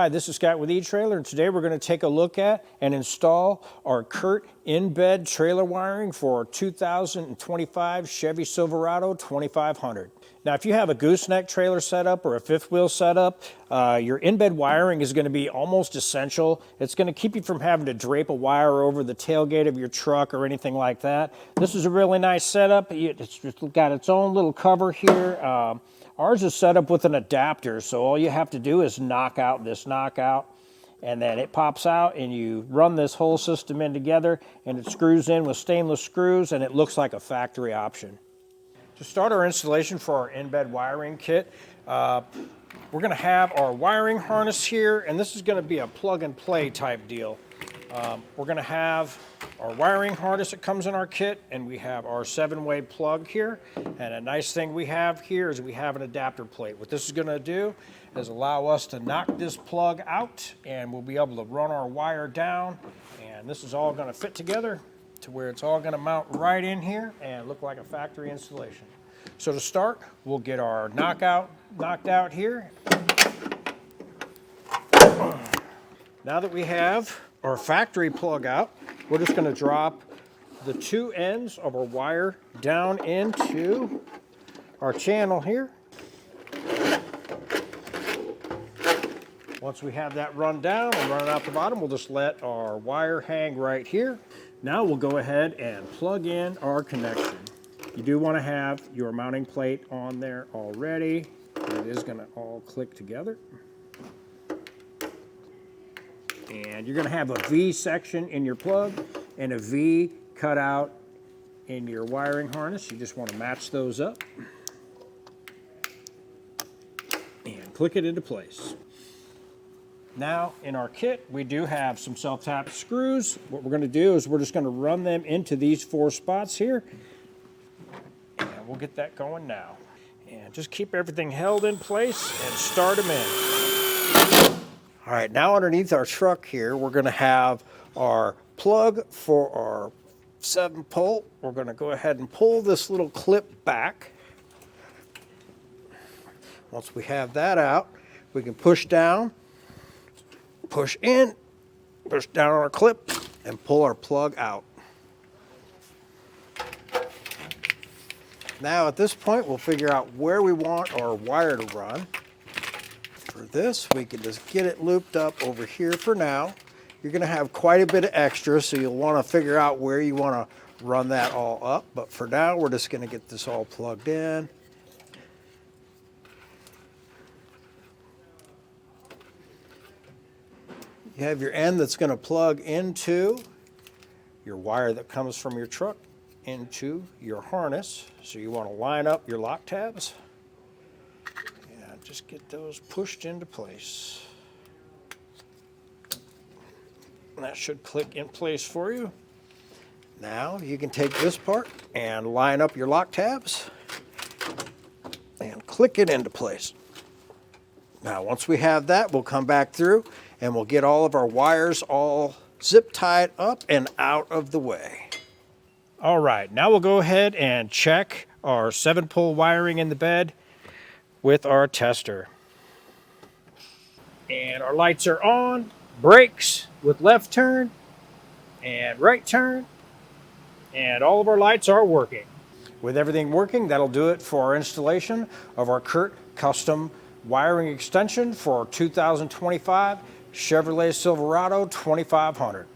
Hi, this is Scott with eTrailer, and today we're going to take a look at and install our Curt In-Bed Trailer Wiring for our 2025 Chevy Silverado 2500. Now, if you have a gooseneck trailer setup or a fifth wheel setup, your in-bed wiring is going to be almost essential. It's going to keep you from having to drape a wire over the tailgate of your truck or anything like that. This is a really nice setup. It's just got its own little cover here. Ours is set up with an adapter, so all you have to do is knock out this knockout, and then it pops out, and you run this whole system in together, and it screws in with stainless screws, and it looks like a factory option. To start our installation for our in-bed wiring kit, we're going to have our wiring harness here, and this is going to be a plug-and-play type deal. We're going to have our wiring harness that comes in our kit, and we have our 7-way plug here. And a nice thing we have here is we have an adapter plate. What this is going to do is allow us to knock this plug out, and we'll be able to run our wire down, and this is all going to fit together to where it's all going to mount right in here and look like a factory installation. So to start, we'll get our knockout knocked out here. Now that we have our factory plug out, we're just going to drop the two ends of our wire down into our channel here. Once we have that run down and run it out the bottom, we'll just let our wire hang right here. Now we'll go ahead and plug in our connection. You do want to have your mounting plate on there already. It is going to all click together. And you're going to have a V section in your plug and a V cut out in your wiring harness. You just want to match those up and click it into place. Now in our kit, we do have some self-tap screws. What we're going to do is we're just going to run them into these 4 spots here, and we'll get that going now. And just keep everything held in place and start them in. All right, now underneath our truck here, we're going to have our plug for our 7-pole. We're going to go ahead and pull this little clip back. Once we have that out, we can push down, push in, push down on our clip, and pull our plug out. Now at this point, we'll figure out where we want our wire to run. For this, we can just get it looped up over here for now. You're going to have quite a bit of extra, so you'll want to figure out where you want to run that all up. But for now, we're just going to get this all plugged in. You have your end that's going to plug into your wire that comes from your truck into your harness. So you want to line up your lock tabs. Just get those pushed into place. And that should click in place for you. Now you can take this part and line up your lock tabs and click it into place. Now once we have that, we'll come back through and we'll get all of our wires all zip tied up and out of the way. All right, now we'll go ahead and check our 7-pole wiring in the bed with our tester. And our lights are on, brakes with left turn and right turn, and all of our lights are working. With everything working, that'll do it for our installation of our Curt custom wiring extension for our 2025 Chevrolet Silverado 2500.